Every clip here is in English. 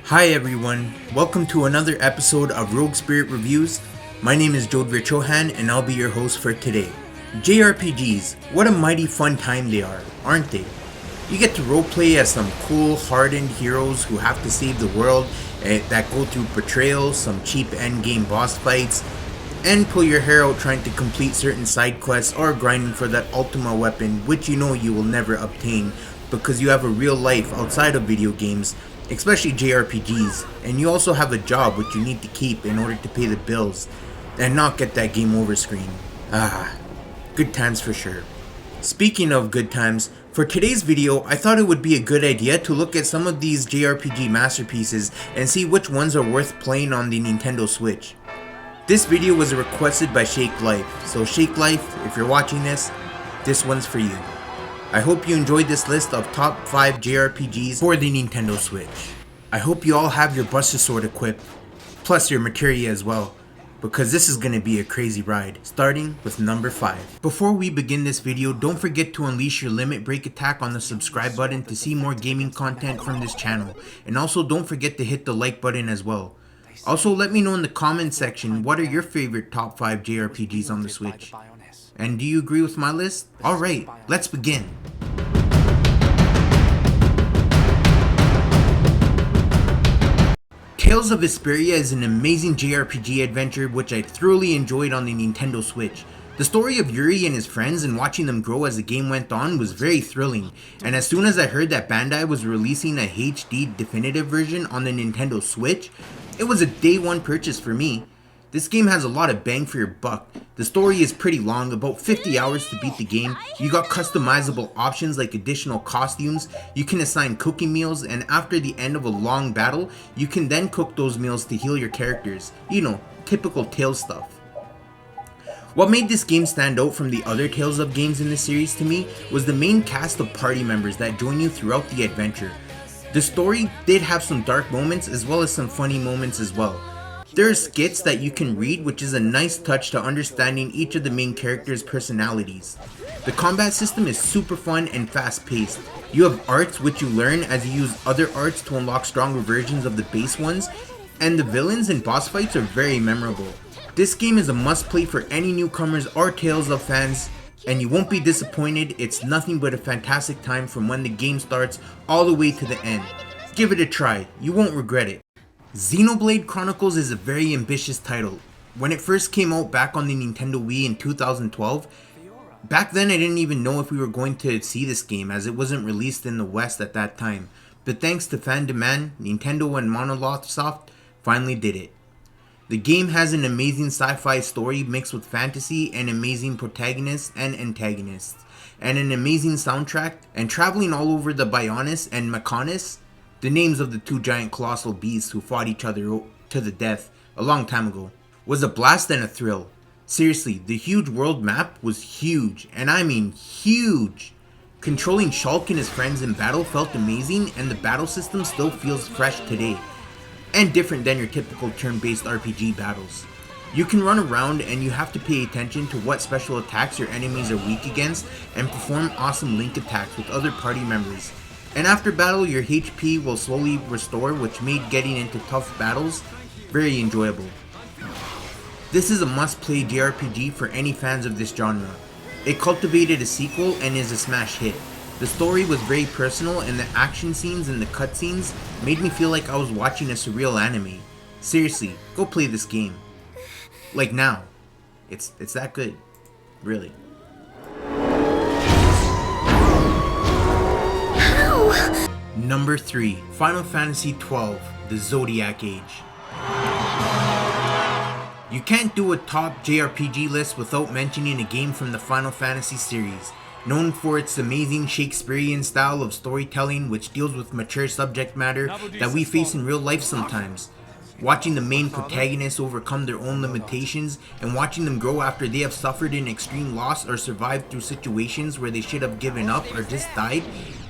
Hi everyone, welcome to another episode of RogueSpirit Reviews. My name is Jodhvir Chauhan and I'll be your host for today. JRPGs, what a mighty fun time they are, aren't they? You get to roleplay as some cool, hardened heroes who have to save the world that go through betrayal, some cheap endgame boss fights, and pull your hair out trying to complete certain side quests or grinding for that ultima weapon which you know you will never obtain because you have a real life outside of video games, especially JRPGs, and you also have a job which you need to keep in order to pay the bills and not get that game over screen. Good times for sure. Speaking of good times, for today's video I thought it would be a good idea to look at some of these JRPG masterpieces and see which ones are worth playing on the Nintendo Switch. This video was requested by Shake Life, so Shake Life, if you're watching this one's for you. I hope you enjoyed this list of top 5 JRPGs for the Nintendo Switch. I hope you all have your Buster Sword equipped, plus your materia as well, because this is going to be a crazy ride, starting with number 5. Before we begin this video, don't forget to unleash your limit break attack on the subscribe button to see more gaming content from this channel, and also don't forget to hit the like button as well. Also, let me know in the comment section what are your favorite top 5 JRPGs on the Switch. And do you agree with my list? Alright, let's begin. Tales of Vesperia is an amazing JRPG adventure which I thoroughly enjoyed on the Nintendo Switch. The story of Yuri and his friends and watching them grow as the game went on was very thrilling, and as soon as I heard that Bandai was releasing a HD definitive version on the Nintendo Switch, it was a day one purchase for me. This game has a lot of bang for your buck. The story is pretty long, about 50 hours to beat the game. You got customizable options like additional costumes, you can assign cooking meals, and after the end of a long battle, you can then cook those meals to heal your characters. You know, typical Tales stuff. What made this game stand out from the other Tales of games in the series to me was the main cast of party members that join you throughout the adventure. The story did have some dark moments as well as some funny moments as well. There are skits that you can read, which is a nice touch to understanding each of the main characters' personalities. The combat system is super fun and fast paced. You have arts which you learn as you use other arts to unlock stronger versions of the base ones, and the villains and boss fights are very memorable. This game is a must play for any newcomers or Tales of fans, and you won't be disappointed. It's nothing but a fantastic time from when the game starts all the way to the end. Give it a try, you won't regret it. Xenoblade Chronicles is a very ambitious title. When it first came out back on the Nintendo Wii in 2012, back then I didn't even know if we were going to see this game as it wasn't released in the West at that time. But thanks to fan demand, Nintendo and Monolith Soft finally did it. The game has an amazing sci-fi story mixed with fantasy and amazing protagonists and antagonists, and an amazing soundtrack, and traveling all over the Bionis and Mechonis, the names of the two giant colossal beasts who fought each other to the death a long time ago, was a blast and a thrill. Seriously, the huge world map was huge, and I mean huge. Controlling Shulk and his friends in battle felt amazing, and the battle system still feels fresh today, and different than your typical turn-based RPG battles. You can run around and you have to pay attention to what special attacks your enemies are weak against and perform awesome link attacks with other party members. And after battle, your HP will slowly restore, which made getting into tough battles very enjoyable. This is a must-play JRPG for any fans of this genre. It cultivated a sequel and is a smash hit. The story was very personal, and the action scenes and the cutscenes made me feel like I was watching a surreal anime. Seriously, go play this game. Like now. It's that good. Really. Number 3. Final Fantasy XII, The Zodiac Age. You can't do a top JRPG list without mentioning a game from the Final Fantasy series, known for its amazing Shakespearean style of storytelling which deals with mature subject matter that we face in real life sometimes. Watching the main protagonists overcome their own limitations and watching them grow after they have suffered an extreme loss or survived through situations where they should have given up or just died,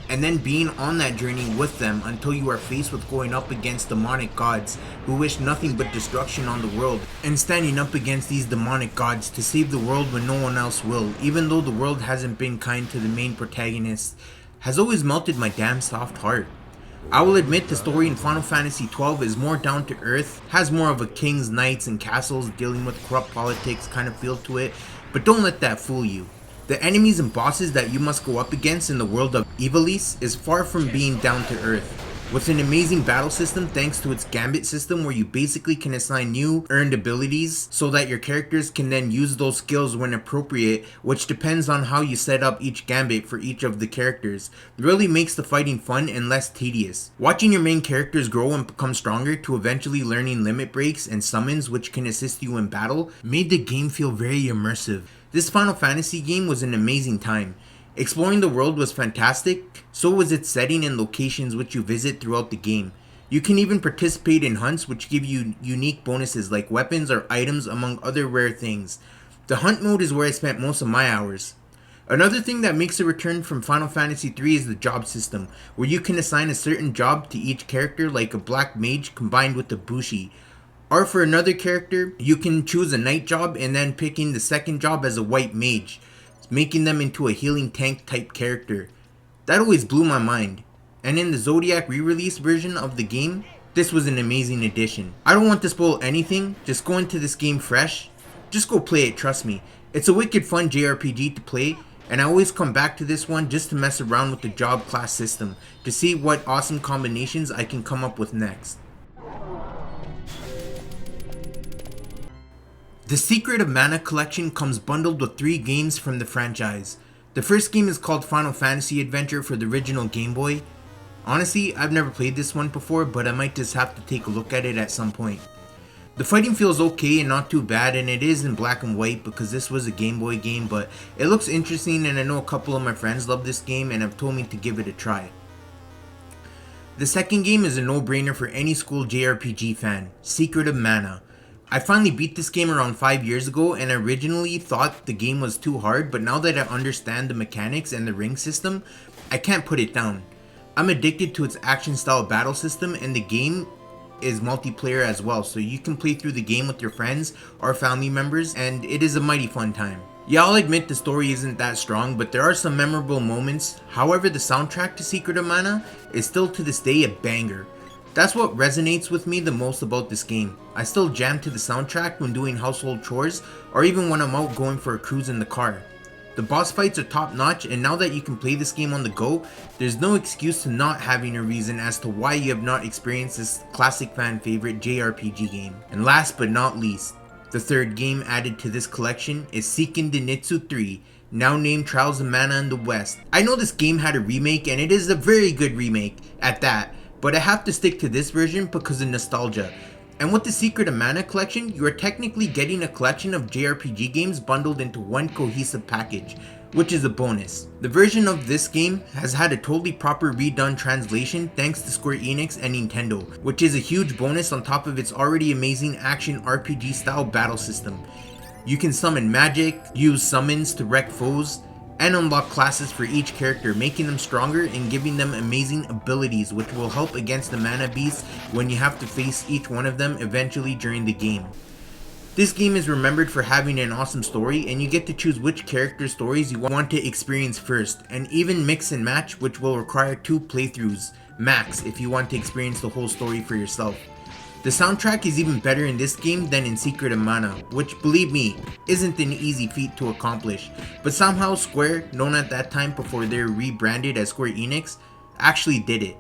and then being on that journey with them until you are faced with going up against demonic gods who wish nothing but destruction on the world, and standing up against these demonic gods to save the world when no one else will, even though the world hasn't been kind to the main protagonist, has always melted my damn soft heart. I will admit the story in Final Fantasy XII is more down to earth, has more of a kings, knights, and castles dealing with corrupt politics kind of feel to it, but don't let that fool you. The enemies and bosses that you must go up against in the world of Ivalice is far from being down to earth. With an amazing battle system thanks to its gambit system where you basically can assign new earned abilities so that your characters can then use those skills when appropriate, which depends on how you set up each gambit for each of the characters, really makes the fighting fun and less tedious. Watching your main characters grow and become stronger to eventually learning limit breaks and summons which can assist you in battle made the game feel very immersive. This Final Fantasy game was an amazing time. Exploring the world was fantastic, so was its setting and locations which you visit throughout the game. You can even participate in hunts which give you unique bonuses like weapons or items among other rare things. The hunt mode is where I spent most of my hours. Another thing that makes a return from Final Fantasy III is the job system, where you can assign a certain job to each character like a black mage combined with a bushi. Or for another character, you can choose a knight job and then picking the second job as a white mage, making them into a healing tank type character. That always blew my mind. And in the Zodiac re-release version of the game, this was an amazing addition. I don't want to spoil anything, just go into this game fresh. Just go play it, trust me. It's a wicked fun JRPG to play, and I always come back to this one just to mess around with the job class system, to see what awesome combinations I can come up with next. The Secret of Mana collection comes bundled with 3 games from the franchise. The first game is called Final Fantasy Adventure for the original Game Boy. Honestly, I've never played this one before, but I might just have to take a look at it at some point. The fighting feels okay and not too bad, and it is in black and white because this was a Game Boy game, but it looks interesting and I know a couple of my friends love this game and have told me to give it a try. The second game is a no-brainer for any school JRPG fan, Secret of Mana. I finally beat this game around 5 years ago and originally thought the game was too hard, but now that I understand the mechanics and the ring system, I can't put it down. I'm addicted to its action style battle system, and the game is multiplayer as well, so you can play through the game with your friends or family members, and it is a mighty fun time. Yeah, I'll admit the story isn't that strong, but there are some memorable moments. However, the soundtrack to Secret of Mana is still to this day a banger. That's what resonates with me the most about this game. I still jam to the soundtrack when doing household chores or even when I'm out going for a cruise in the car. The boss fights are top notch, and now that you can play this game on the go, there's no excuse to not having a reason as to why you have not experienced this classic fan favorite JRPG game. And last but not least, the third game added to this collection is Seiken Densetsu 3, now named Trials of Mana in the West. I know this game had a remake, and it is a very good remake at that, but I have to stick to this version because of nostalgia. And with the Secret of Mana collection, you are technically getting a collection of JRPG games bundled into one cohesive package, which is a bonus. The version of this game has had a totally proper redone translation thanks to Square Enix and Nintendo, which is a huge bonus on top of its already amazing action RPG style battle system. You can summon magic, use summons to wreck foes, and unlock classes for each character, making them stronger and giving them amazing abilities which will help against the mana beasts when you have to face each one of them eventually during the game. This game is remembered for having an awesome story, and you get to choose which character stories you want to experience first, and even mix and match, which will require 2 playthroughs max if you want to experience the whole story for yourself. The soundtrack is even better in this game than in Secret of Mana, which, believe me, isn't an easy feat to accomplish, but somehow Square, known at that time before they were rebranded as Square Enix, actually did it.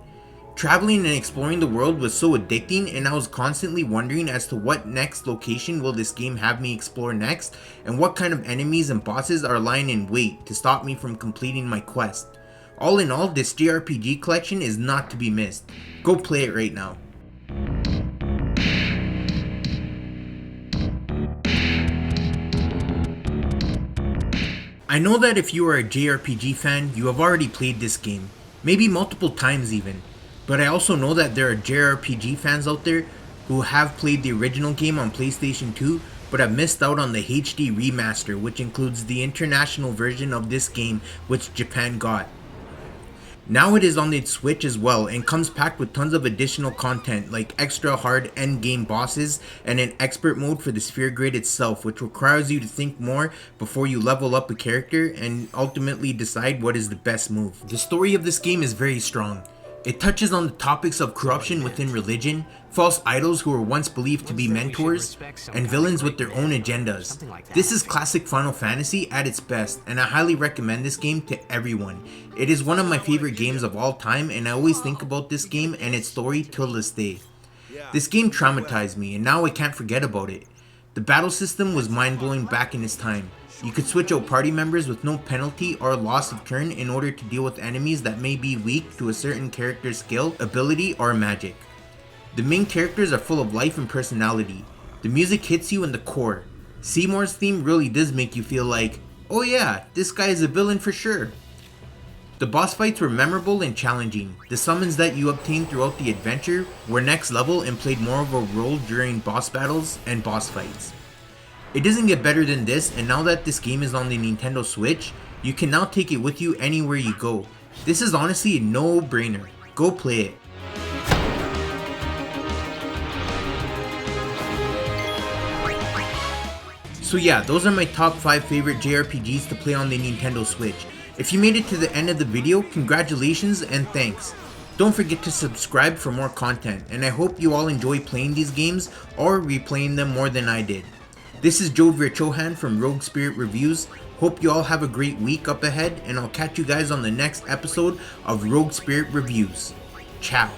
Traveling and exploring the world was so addicting, and I was constantly wondering as to what next location will this game have me explore next, and what kind of enemies and bosses are lying in wait to stop me from completing my quest. All in all, this JRPG collection is not to be missed. Go play it right now. I know that if you are a JRPG fan, you have already played this game, maybe multiple times even, but I also know that there are JRPG fans out there who have played the original game on PlayStation 2 but have missed out on the HD remaster, which includes the international version of this game which Japan got. Now it is on its Switch as well and comes packed with tons of additional content like extra hard endgame bosses and an expert mode for the sphere grid itself, which requires you to think more before you level up a character and ultimately decide what is the best move. The story of this game is very strong. It touches on the topics of corruption within religion, false idols who were once believed to be mentors, and villains with their own agendas. This is classic Final Fantasy at its best, and I highly recommend this game to everyone. It is one of my favorite games of all time, and I always think about this game and its story till this day. This game traumatized me, and now I can't forget about it. The battle system was mind-blowing back in its time. You could switch out party members with no penalty or loss of turn in order to deal with enemies that may be weak to a certain character's skill, ability, or magic. The main characters are full of life and personality. The music hits you in the core. Seymour's theme really does make you feel like, oh yeah, this guy is a villain for sure. The boss fights were memorable and challenging. The summons that you obtained throughout the adventure were next level and played more of a role during boss battles and boss fights. It doesn't get better than this, and now that this game is on the Nintendo Switch, you can now take it with you anywhere you go. This is honestly a no-brainer. Go play it. So yeah, those are my top 5 favorite JRPGs to play on the Nintendo Switch. If you made it to the end of the video, congratulations and thanks. Don't forget to subscribe for more content, and I hope you all enjoy playing these games or replaying them more than I did. This is Joe Virchohan from RogueSpirit Reviews. Hope you all have a great week up ahead, and I'll catch you guys on the next episode of RogueSpirit Reviews. Ciao.